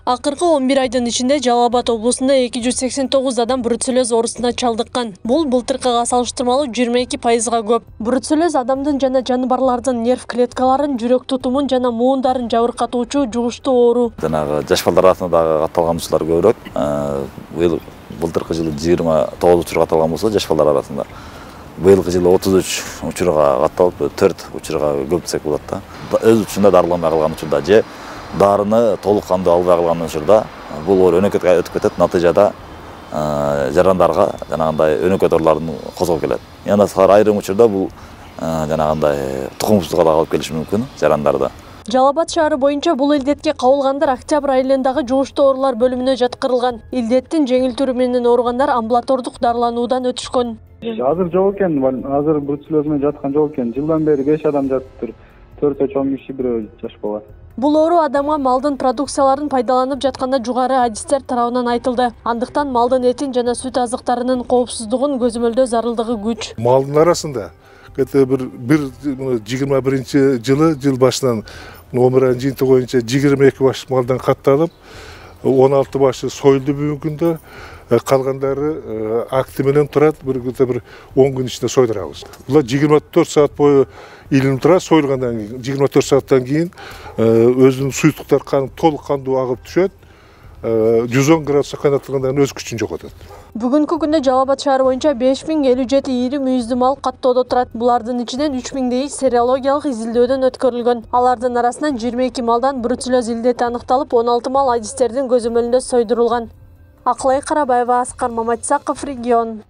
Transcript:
Акыркы 11 айдын ичинде Жалал Абад облусунда 289 адам бруцеллез оорусуна чалдыккан. Бул былтыркыга салыштырмалуу 22%га көп. Бруцеллез адамдын жана жаныбарлардын нерв клеткаларын, жүрөк тутумун жана муундарын жабыркатуучу жугуштуу оору. Жанагы жаш балдар арасында дагы катталганчылар көбүрөөк. Былтыркы жылы 29 учурга катталган болсо, жаш балдар арасында быйылкы жылы 33 учурга катталып, 4 учурга көп десек болот да. Өз учурунда дарыламай калган учурда же дарыны толук кандуу албай калган учурда бул оору өнөкөткө өтүп кетет. Натыйжада жарандарга жанагындай өнөкөт ооруларын козгоп келет. Яна айрым учурда бул жанагындай тукумсуздукка да алып келиши мүмкүн жарандарда. Жалал Абад шаары боюнча бул илдетке кабылгандар октябрь айылындагы жугуштуу оорулар бөлүмүнө жаткырылган. Илдеттин жеңил түрү менен ооругандар амбулатордук дарылануудан өтүшкөн. Азыр жок экен, азыр бруцеллез менен жаткан жок экен. Жылдан бери 5 адам жатыптыр. 4-10 киши бирөө жаш бала. Бул оору адамга малдын продукцияларын пайдаланып жатканда жугары адистер тарабынан айтылды. Андыктан малдын этин жана сүт азыктарынын коопсуздугун көзөмөлдөө зарылдыгы күч. Малдын арасында бир 21 жыл башынан 11 айдын жыйынтыгы боюнча 22 баш малдан катталып, 16 башы союлду бүгүнкү күндө, калгандары акты менен турат, бир 10 күн ичинде сойдурабыз. Булар 24 саат бою илинип турат, союлгандан кийин 24 сааттан кийин өзүнүн суюктуктар толук кандуу агып түшөт. 110 градуска кайнатылгандан өз күчүн жоготот. Бүгүнкү күндө Жалал Абад шаары боюнча 5057 ири мүйүздүү мал каттоодо турат. Булардын ичинен 3000 сериологиялык изилдөөдөн өткөрүлгөн. Алардын арасынан 22 малдан бруцеллез илдети аныкталып, 16 мал адистердин көзөмөлүндө сойдурулган. Акылай Карабаева, Аскар Маматсаков, Регион.